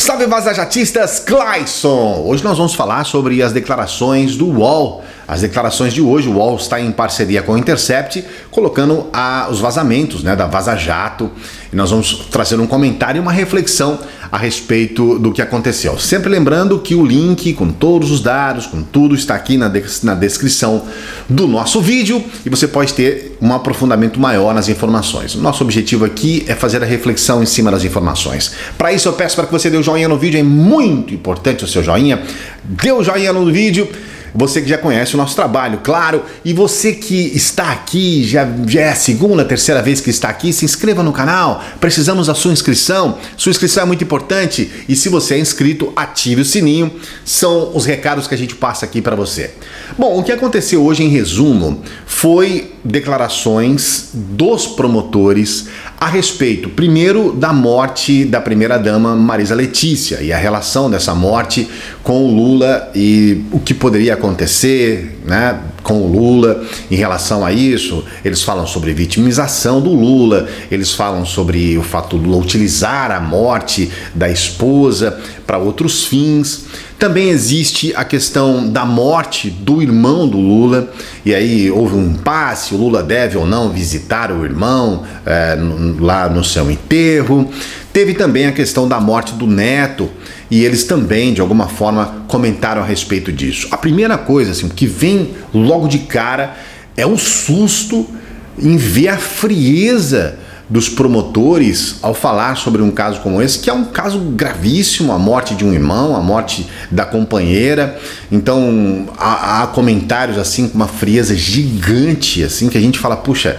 Salve vazajatistas, Clayson! Hoje nós vamos falar sobre as declarações do UOL. As declarações de hoje, o UOL está em parceria com o Intercept, colocando os vazamentos da Vaza Jato. E nós vamos trazer um comentário e uma reflexão a respeito do que aconteceu. Sempre lembrando que o link com todos os dados, com tudo, está aqui na descrição do nosso vídeo e você pode ter um aprofundamento maior nas informações. Nosso objetivo aqui é fazer a reflexão em cima das informações. Para isso eu peço para que você dê o joinha no vídeo, é muito importante o seu joinha. Dê o joinha no vídeo. Você que já conhece o nosso trabalho, claro, e você que está aqui, já é a segunda, terceira vez que está aqui, se inscreva no canal, precisamos da sua inscrição é muito importante, e se você é inscrito, ative o sininho, são os recados que a gente passa aqui para você. Bom, o que aconteceu hoje em resumo foi declarações dos promotores a respeito, primeiro, da morte da primeira-dama Marisa Letícia e a relação dessa morte com o Lula e o que poderia acontecer com o Lula em relação a isso. Eles falam sobre vitimização do Lula, eles falam sobre o fato do Lula utilizar a morte da esposa para outros fins. Também existe a questão da morte do irmão do Lula, e aí houve um impasse, o Lula deve ou não visitar o irmão lá no seu enterro. Teve também a questão da morte do neto, e eles também, de alguma forma, comentaram a respeito disso. A primeira coisa assim, que vem logo de cara é o susto em ver a frieza dos promotores ao falar sobre um caso como esse, que é um caso gravíssimo, a morte de um irmão, a morte da companheira. Então há comentários assim com uma frieza gigante, assim, que a gente fala, puxa,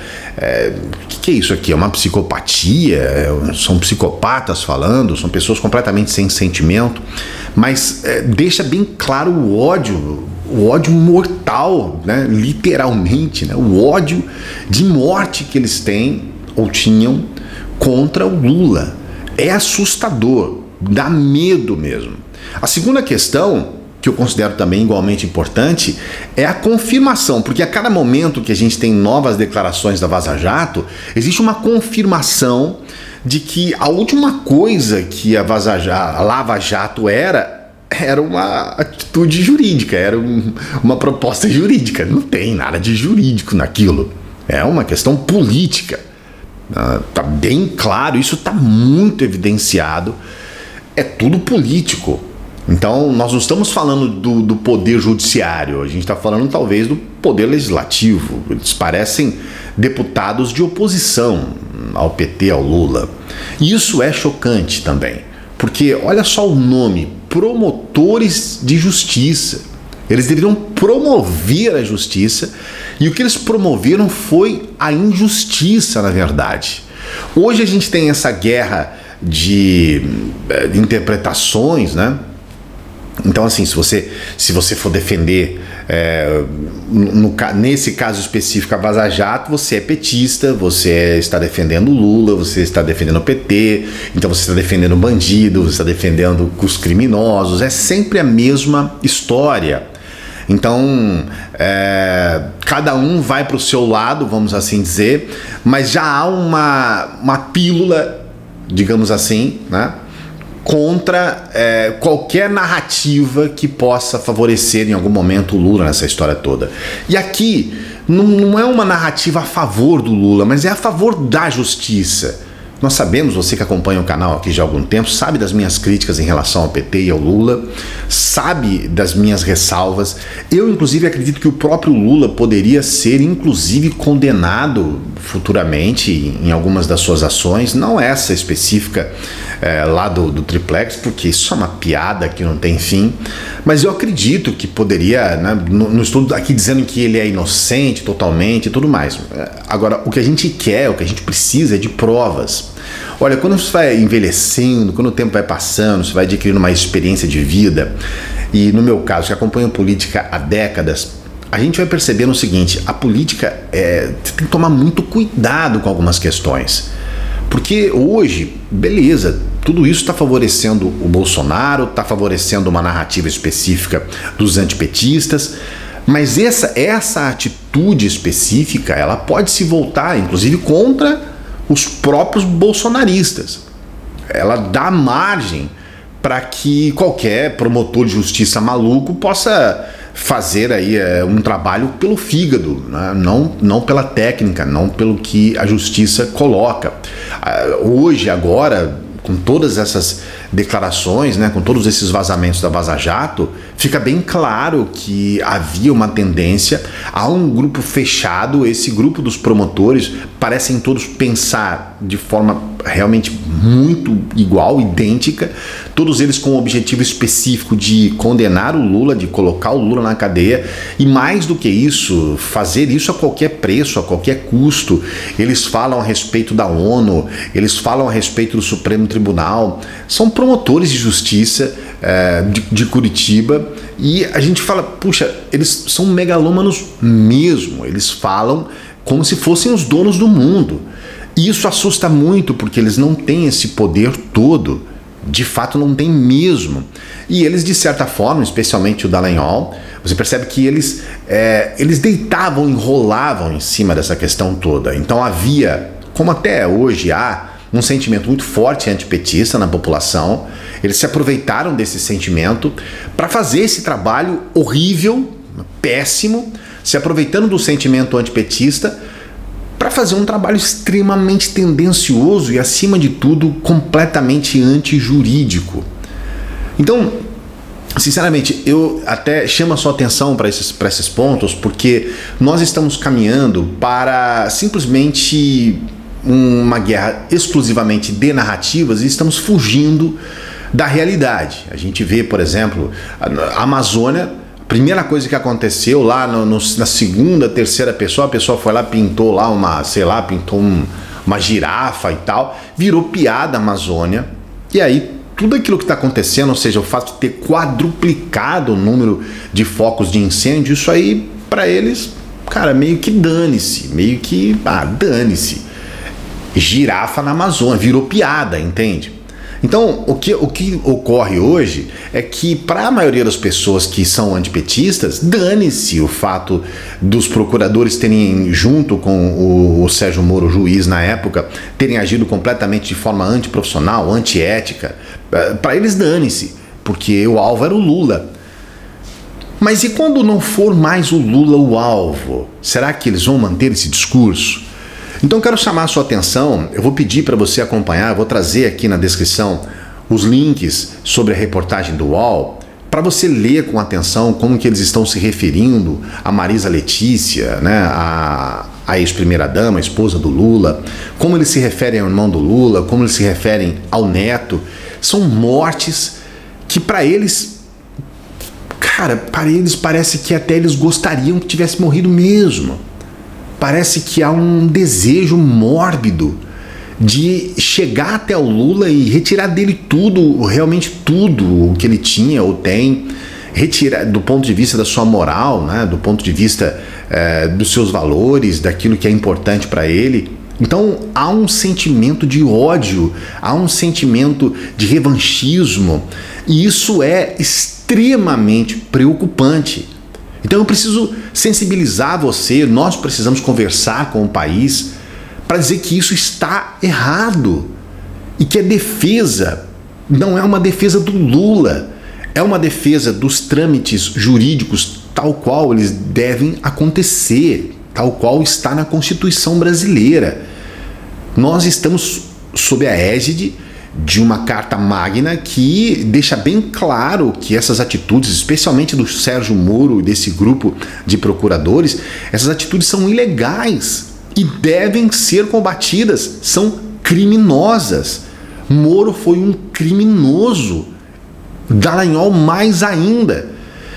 o que é isso aqui? É uma psicopatia? São psicopatas falando? São pessoas completamente sem sentimento? Mas deixa bem claro o ódio mortal, literalmente, o ódio de morte que eles têm ou tinham contra o Lula. É assustador, dá medo mesmo. A segunda questão, que eu considero também igualmente importante, é a confirmação, porque a cada momento que a gente tem novas declarações da Vaza Jato, existe uma confirmação de que a última coisa que a Lava Jato era uma atitude jurídica, era uma proposta jurídica. Não tem nada de jurídico naquilo, é uma questão política. Tá bem claro, isso está muito evidenciado, é tudo político. Então nós não estamos falando do poder judiciário, a gente está falando talvez do poder legislativo. Eles parecem deputados de oposição ao PT, ao Lula. E isso é chocante também, porque olha só o nome, promotores de justiça. Eles deveriam promover a justiça, e o que eles promoveram foi a injustiça, na verdade. Hoje a gente tem essa guerra de interpretações, Então, assim, se você for defender, nesse caso específico, a Vaza Jato, você é petista, você está defendendo o Lula, você está defendendo o PT, então você está defendendo o bandido, você está defendendo os criminosos, é sempre a mesma história. Então, cada um vai para o seu lado, vamos assim dizer, mas já há uma pílula, digamos assim, contra qualquer narrativa que possa favorecer em algum momento o Lula nessa história toda. E aqui não é uma narrativa a favor do Lula, mas é a favor da justiça. Nós sabemos, você que acompanha o canal aqui já há algum tempo, sabe das minhas críticas em relação ao PT e ao Lula, sabe das minhas ressalvas. Eu, inclusive, acredito que o próprio Lula poderia ser, inclusive, condenado futuramente em algumas das suas ações, não essa específica lá do Triplex, porque isso é uma piada que não tem fim, mas eu acredito que poderia, não estou aqui dizendo que ele é inocente totalmente e tudo mais. Agora, o que a gente quer, o que a gente precisa é de provas. Olha, quando você vai envelhecendo, quando o tempo vai passando, você vai adquirindo uma experiência de vida, e no meu caso, que acompanho política há décadas, a gente vai percebendo o seguinte: a política tem que tomar muito cuidado com algumas questões. Porque hoje, beleza, tudo isso está favorecendo o Bolsonaro, está favorecendo uma narrativa específica dos antipetistas, mas essa atitude específica, ela pode se voltar, inclusive, contra os próprios bolsonaristas. Ela dá margem para que qualquer promotor de justiça maluco possa fazer aí um trabalho pelo fígado, né? Não pela técnica, não pelo que a justiça coloca. Hoje, agora, com todas essas declarações, né, com todos esses vazamentos da Vaza Jato, fica bem claro que havia uma tendência a um grupo fechado. Esse grupo dos promotores parecem todos pensar de forma realmente muito igual, idêntica, todos eles com o objetivo específico de condenar o Lula, de colocar o Lula na cadeia, e mais do que isso, fazer isso a qualquer preço, a qualquer custo. Eles falam a respeito da ONU, eles falam a respeito do Supremo Tribunal, são promotores de justiça de Curitiba, e a gente fala, puxa, eles são megalômanos mesmo, eles falam como se fossem os donos do mundo. E isso assusta muito, porque eles não têm esse poder todo, de fato não tem mesmo. E eles, de certa forma, especialmente o Dallagnol, você percebe que eles deitavam, enrolavam em cima dessa questão toda. Então havia, como até hoje há, um sentimento muito forte antipetista na população. Eles se aproveitaram desse sentimento para fazer esse trabalho horrível, péssimo, se aproveitando do sentimento antipetista para fazer um trabalho extremamente tendencioso e, acima de tudo, completamente antijurídico. Então, sinceramente, eu até chamo a sua atenção para esses pontos, porque nós estamos caminhando para simplesmente uma guerra exclusivamente de narrativas e estamos fugindo da realidade. A gente vê, por exemplo, a Amazônia. A primeira coisa que aconteceu lá na segunda, terceira pessoa, a pessoa foi lá, pintou lá uma girafa e tal, virou piada a Amazônia. E aí tudo aquilo que está acontecendo, ou seja, o fato de ter quadruplicado o número de focos de incêndio, isso aí para eles, cara, meio que dane-se, dane-se. Girafa na Amazônia, virou piada, entende? Então, o que ocorre hoje é que, para a maioria das pessoas que são antipetistas, dane-se o fato dos procuradores terem, junto com o Sérgio Moro, juiz na época, terem agido completamente de forma antiprofissional, antiética. Para eles, dane-se, porque o alvo era o Lula. Mas e quando não for mais o Lula o alvo? Será que eles vão manter esse discurso? Então quero chamar a sua atenção, eu vou pedir para você acompanhar, eu vou trazer aqui na descrição os links sobre a reportagem do UOL, para você ler com atenção como que eles estão se referindo a Marisa Letícia, né, a ex-primeira-dama, a esposa do Lula, como eles se referem ao irmão do Lula, como eles se referem ao neto. São mortes que para eles, cara, para eles parece que até eles gostariam que tivesse morrido mesmo. Parece que há um desejo mórbido de chegar até o Lula e retirar dele tudo, realmente tudo o que ele tinha ou tem, retirar do ponto de vista da sua moral, né, do ponto de vista dos seus valores, daquilo que é importante para ele. Então há um sentimento de ódio, há um sentimento de revanchismo, e isso é extremamente preocupante. Então eu preciso sensibilizar você, nós precisamos conversar com o país para dizer que isso está errado e que a defesa não é uma defesa do Lula, é uma defesa dos trâmites jurídicos tal qual eles devem acontecer, tal qual está na Constituição brasileira. Nós estamos sob a égide de uma carta magna que deixa bem claro que essas atitudes, especialmente do Sérgio Moro e desse grupo de procuradores, essas atitudes são ilegais e devem ser combatidas, são criminosas. Moro foi um criminoso, Dallagnol mais ainda.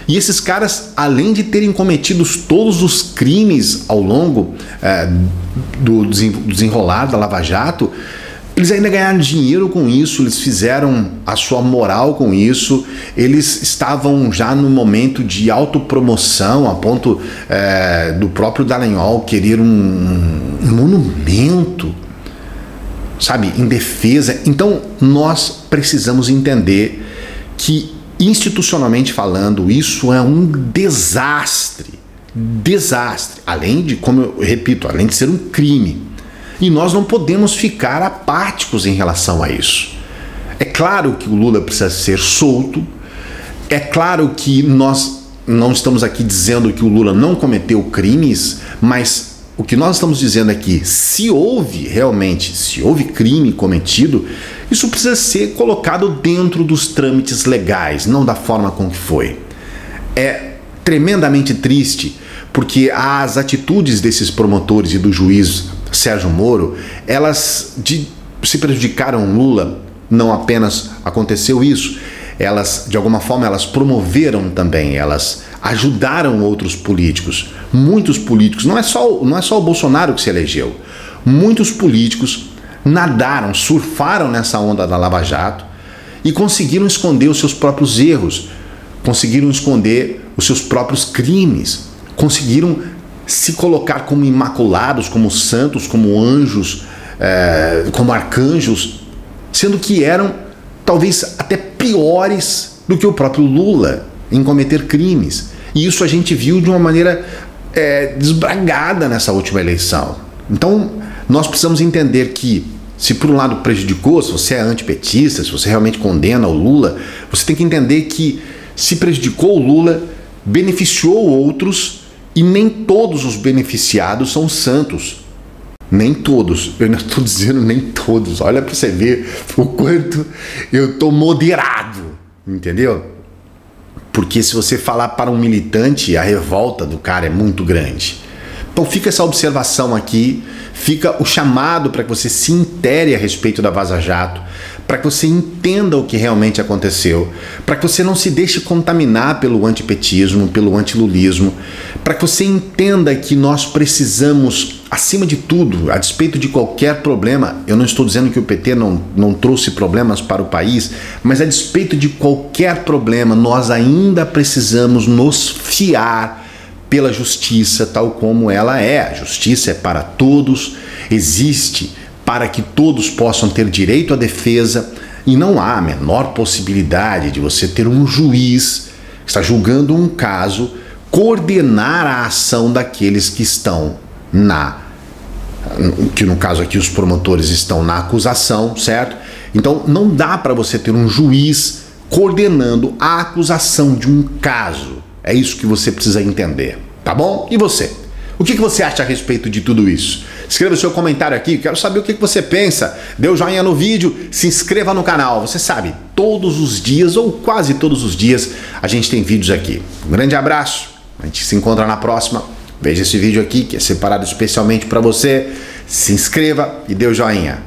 E esses caras, além de terem cometido todos os crimes ao longo do desenrolar da Lava Jato, eles ainda ganharam dinheiro com isso, eles fizeram a sua moral com isso, eles estavam já no momento de autopromoção, a ponto do próprio Dallagnol querer um monumento, sabe, em defesa. Então nós precisamos entender que, institucionalmente falando, isso é um desastre, além de, como eu repito, além de ser um crime. E nós não podemos ficar apáticos em relação a isso. É claro que o Lula precisa ser solto, é claro que nós não estamos aqui dizendo que o Lula não cometeu crimes, mas o que nós estamos dizendo aqui, se houve crime cometido, isso precisa ser colocado dentro dos trâmites legais, não da forma com que foi. É tremendamente triste, porque as atitudes desses promotores e do juiz Sérgio Moro, elas se prejudicaram o Lula. Não apenas aconteceu isso, elas, de alguma forma, elas promoveram também, elas ajudaram outros políticos. Muitos políticos, não é só o Bolsonaro que se elegeu, muitos políticos nadaram, surfaram nessa onda da Lava Jato e conseguiram esconder os seus próprios erros, conseguiram esconder os seus próprios crimes, conseguiram se colocar como imaculados, como santos, como anjos, como arcanjos, sendo que eram talvez até piores do que o próprio Lula em cometer crimes. E isso a gente viu de uma maneira desbragada nessa última eleição. Então, nós precisamos entender que, se por um lado prejudicou, se você é antipetista, se você realmente condena o Lula, você tem que entender que se prejudicou o Lula, beneficiou outros, e nem todos os beneficiados são santos. Nem todos, eu não estou dizendo nem todos, olha para você ver o quanto eu estou moderado, entendeu? Porque se você falar para um militante, a revolta do cara é muito grande. Então fica essa observação aqui, fica o chamado para que você se intere a respeito da Vaza Jato, para que você entenda o que realmente aconteceu, para que você não se deixe contaminar pelo antipetismo, pelo antilulismo, para que você entenda que nós precisamos, acima de tudo, a despeito de qualquer problema, eu não estou dizendo que o PT não trouxe problemas para o país, mas a despeito de qualquer problema, nós ainda precisamos nos fiar pela justiça tal como ela é. A justiça é para todos, existe para que todos possam ter direito à defesa, e não há a menor possibilidade de você ter um juiz que está julgando um caso coordenar a ação daqueles que estão que no caso aqui os promotores estão na acusação, certo? Então não dá para você ter um juiz coordenando a acusação de um caso. É isso que você precisa entender, tá bom? E você? O que você acha a respeito de tudo isso? Escreva o seu comentário aqui, quero saber o que você pensa. Dê o joinha no vídeo, se inscreva no canal. Você sabe, todos os dias ou quase todos os dias a gente tem vídeos aqui. Um grande abraço, a gente se encontra na próxima. Veja esse vídeo aqui que é separado especialmente para você. Se inscreva e dê o joinha.